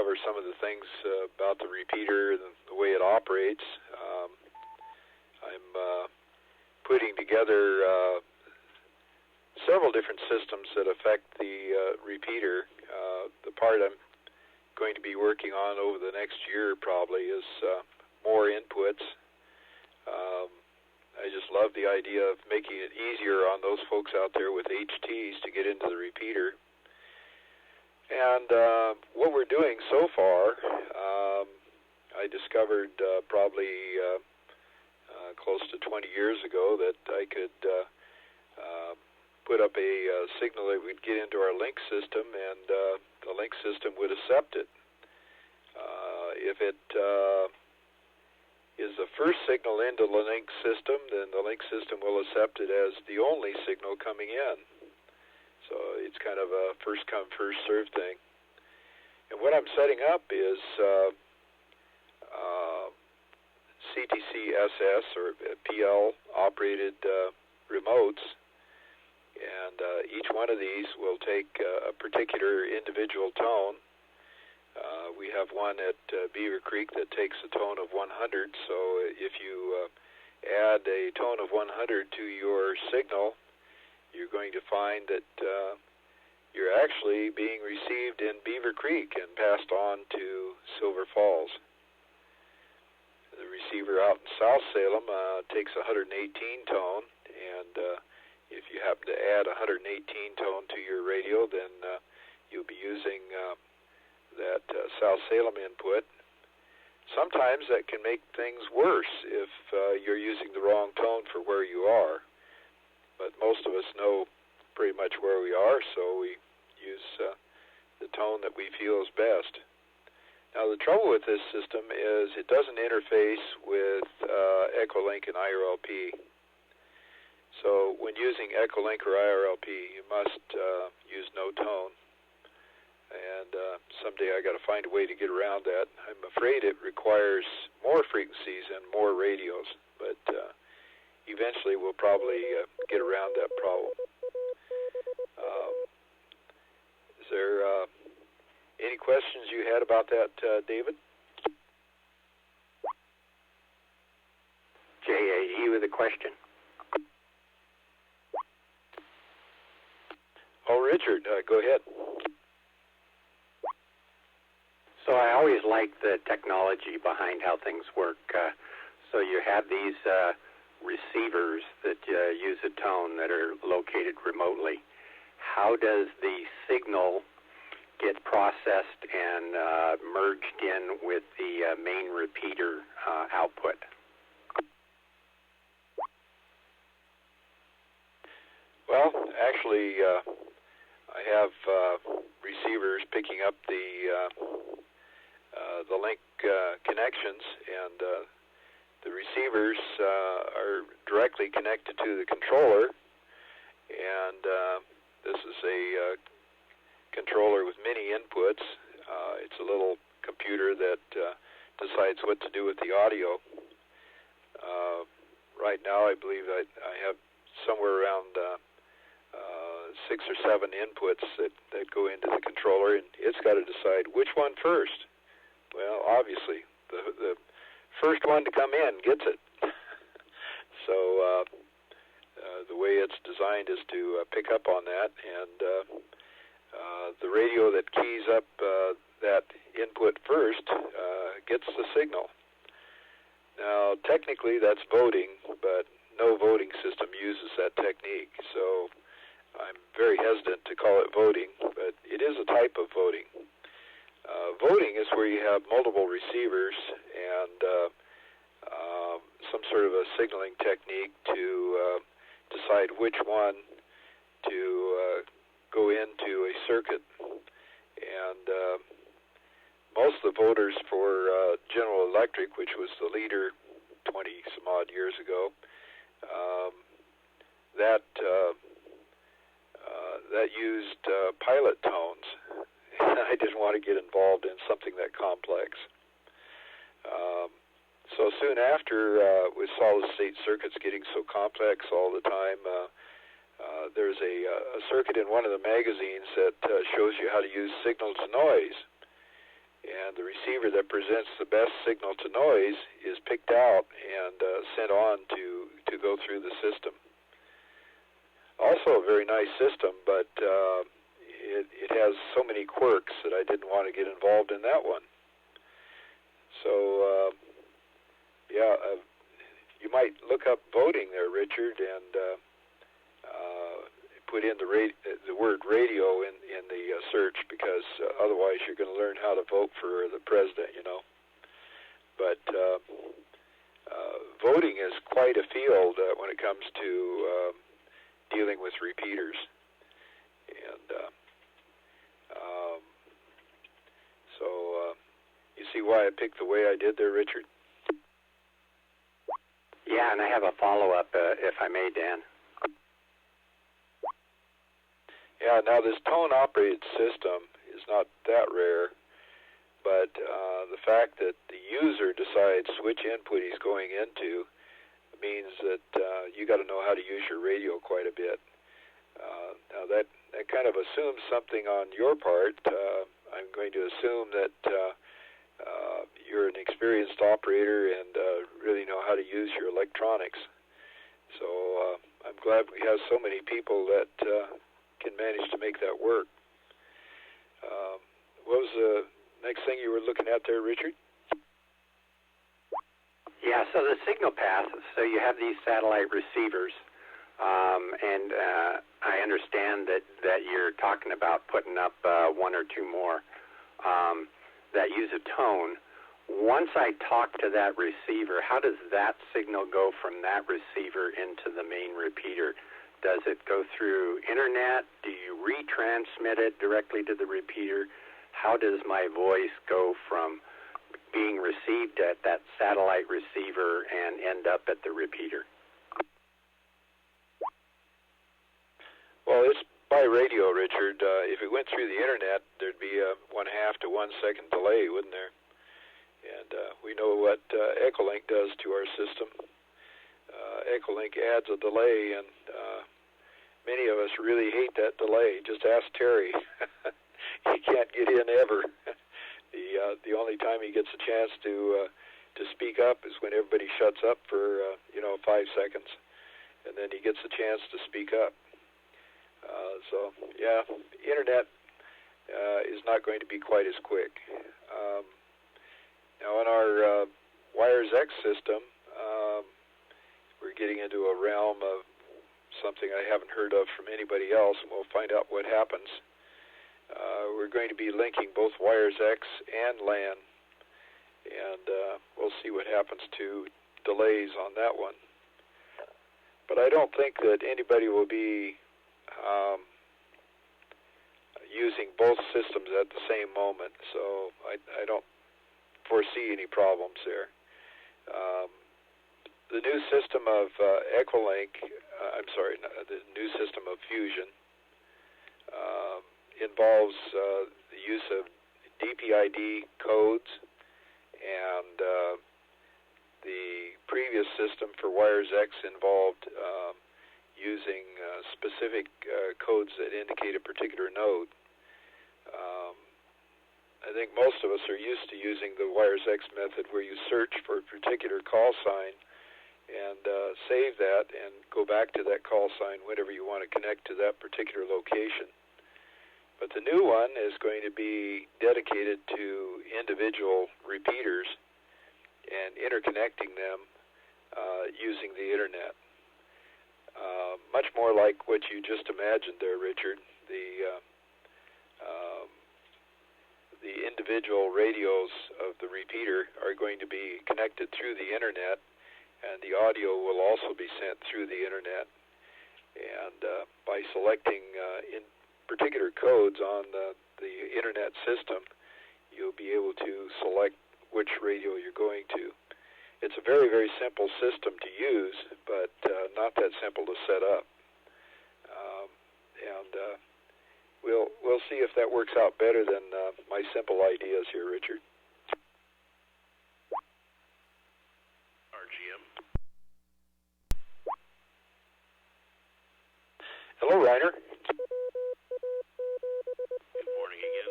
cover some of the things about the repeater and the way it operates. I'm putting together several different systems that affect the repeater. The part I'm going to be working on over the next year probably is more inputs. I just love the idea of making it easier on those folks out there with HTs to get into the repeater. And what we're doing so far, I discovered probably close to 20 years ago that I could put up a signal that would get into our link system, and the link system would accept it. If it is the first signal into the link system, then the link system will accept it as the only signal coming in. So it's kind of a first come, first served thing. And what I'm setting up is CTC-SS or PL operated remotes, and each one of these will take a particular individual tone. We have one at Beaver Creek that takes a tone of 100, so if you add a tone of 100 to your signal, you're going to find that you're actually being received in Beaver Creek and passed on to Silver Falls. The receiver out in South Salem takes 118 tone, and if you happen to add 118 tone to your radio, then you'll be using that South Salem input. Sometimes that can make things worse if you're using the wrong tone for where you are. But most of us know pretty much where we are, so we use the tone that we feel is best. Now, the trouble with this system is it doesn't interface with Echolink and IRLP. So when using Echolink or IRLP, you must use no tone. And someday I got to find a way to get around that. I'm afraid it requires more frequencies and more radios, but eventually we'll probably get around that problem. Is there any questions you had about that, David? JAE with a question. Oh, Richard, go ahead. So I always like the technology behind how things work. So you have these receivers that use a tone that are located remotely. How does the signal get processed and merged in with the main repeater output? Well, actually, I have receivers picking up the link connections, and the receivers are directly connected to the controller, and this is a controller with many inputs. It's a little computer that decides what to do with the audio. Right now, I believe I have somewhere around 6 or 7 inputs that go into the controller, and it's got to decide which one first. Well, obviously, the first one to come in gets it. So the way it's designed is to pick up on that, and the radio that keys up that input first gets the signal. Now, technically, that's voting, but no voting system uses that technique, so I'm very hesitant to call it voting, but it is a type of voting. Voting is where you have multiple receivers and some sort of a signaling technique to decide which one to go into a circuit. And most of the voters for General Electric, which was the leader 20-some-odd years ago, that used pilot tones. I didn't want to get involved in something that complex. So soon after, with solid-state circuits getting so complex all the time, there's a circuit in one of the magazines that shows you how to use signal to noise. the receiver that presents the best signal to noise is picked out and sent on to go through the system. Also a very nice system, but it has so many quirks that I didn't want to get involved in that one. So, you might look up voting there, Richard, and put in the word radio in the search, because otherwise you're going to learn how to vote for the president, you know. But voting is quite a field when it comes to dealing with repeaters. And so you see why I picked the way I did there, Richard? Yeah, and I have a follow-up, if I may, Dan. Yeah, now this tone-operated system is not that rare, but the fact that the user decides which input he's going into means that you got to know how to use your radio quite a bit. Now that kind of assumes something on your part. I'm going to assume that you're an experienced operator and really know how to use your electronics. So I'm glad we have so many people that can manage to make that work. What was the next thing you were looking at there, Richard? Yeah, so the signal path, so you have these satellite receivers, and I understand that you're talking about putting up one or two more that use a tone. Once I talk to that receiver, how does that signal go from that receiver into the main repeater? Does it go through internet? Do you retransmit it directly to the repeater? How does my voice go from being received at that satellite receiver and end up at the repeater? Well, it's by radio, Richard. If it went through the internet, there'd be a 1/2 to 1 second delay, wouldn't there? And we know what Echolink does to our system. Echolink adds a delay, and many of us really hate that delay. Just ask Terry. He can't get in ever. The only time he gets a chance to speak up is when everybody shuts up for 5 seconds, and then he gets a chance to speak up. So yeah, internet is not going to be quite as quick. Now in our Wires X system, we're getting into a realm of something I haven't heard of from anybody else, and we'll find out what happens. We're going to be linking both Wires X and LAN, and we'll see what happens to delays on that one. But I don't think that anybody will be using both systems at the same moment, so I don't foresee any problems there. The new system of Echolink, the new system of Fusion involves the use of DPID codes, and the previous system for Wires X involved using specific codes that indicate a particular node. I think most of us are used to using the Wires X method, where you search for a particular call sign and save that and go back to that call sign whenever you want to connect to that particular location. But the new one is going to be dedicated to individual repeaters and interconnecting them using the internet. Much more like what you just imagined there, Richard. The individual radios of the repeater are going to be connected through the internet, and the audio will also be sent through the internet. And by selecting in particular codes on the internet system, you'll be able to select which radio you're going to. It's a very, very simple system to use, but not that simple to set up. We'll see if that works out better than my simple ideas here, Richard. RGM. Hello, Reiner. Good morning again.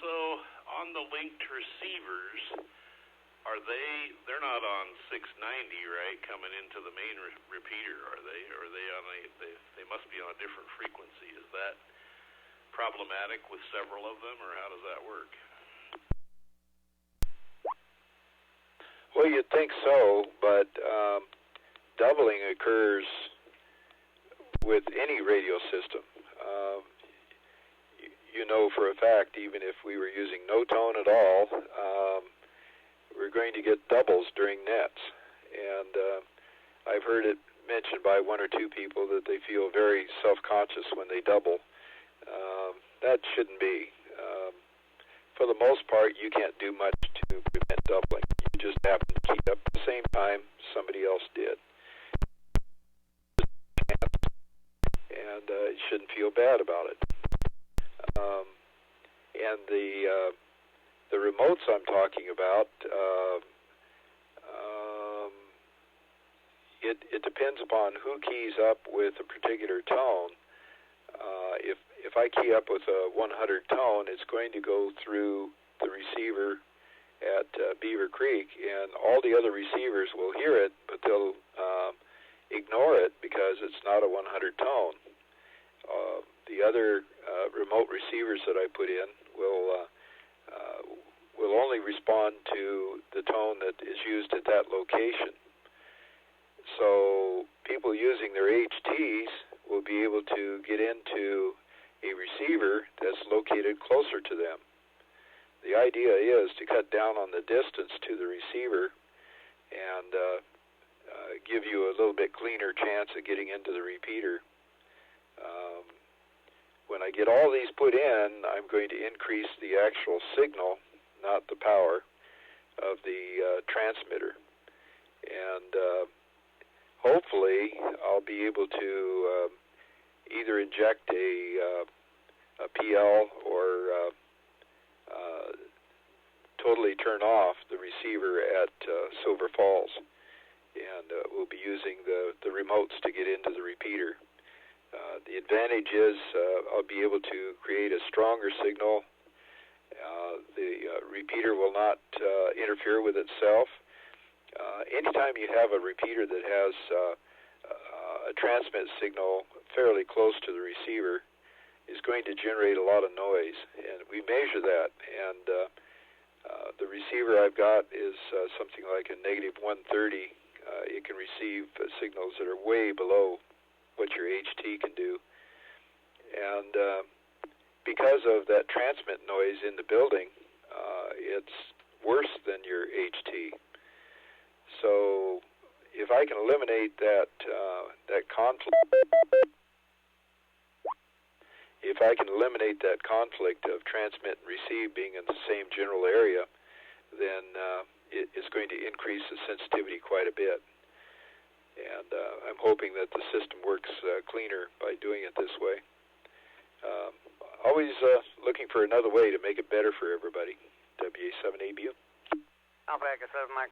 So on the linked receivers, they're not on 690, right, coming into the main repeater, are they? Or are they on they must be on a different frequency. Is that problematic with several of them, or how does that work? Well, you'd think so, but doubling occurs with any radio system. You know for a fact, even if we were using no tone at all, we're going to get doubles during nets. And I've heard it mentioned by one or two people that they feel very self-conscious when they double. That shouldn't be. For the most part, you can't do much to prevent doubling. You just happen to keep up at the same time somebody else did. And you shouldn't feel bad about it. And the remotes I'm talking about, it depends upon who keys up with a particular tone. If I key up with a 100 tone, it's going to go through the receiver at Beaver Creek, and all the other receivers will hear it, but they'll ignore it because it's not a 100 tone. The other remote receivers that I put in will only respond to the tone that is used at that location. So people using their HTs will be able to get into a receiver that's located closer to them. The idea is to cut down on the distance to the receiver and give you a little bit cleaner chance of getting into the repeater. When I get all these put in, I'm going to increase the actual signal, not the power, of the transmitter. And hopefully I'll be able to either inject a PL or totally turn off the receiver at Silver Falls. And we'll be using the remotes to get into the repeater. The advantage is I'll be able to create a stronger signal. The repeater will not interfere with itself. Anytime you have a repeater that has a transmit signal fairly close to the receiver is going to generate a lot of noise, and we measure that. And the receiver I've got is something like a negative 130. It can receive signals that are way below what your HT can do. And because of that transmit noise in the building, it's worse than your HT. So if I can eliminate that conflict, of transmit and receive being in the same general area, then it's going to increase the sensitivity quite a bit. And I'm hoping that the system works cleaner by doing it this way. Always looking for another way to make it better for everybody. WA7ABU. Alpha Echo 7 Mike.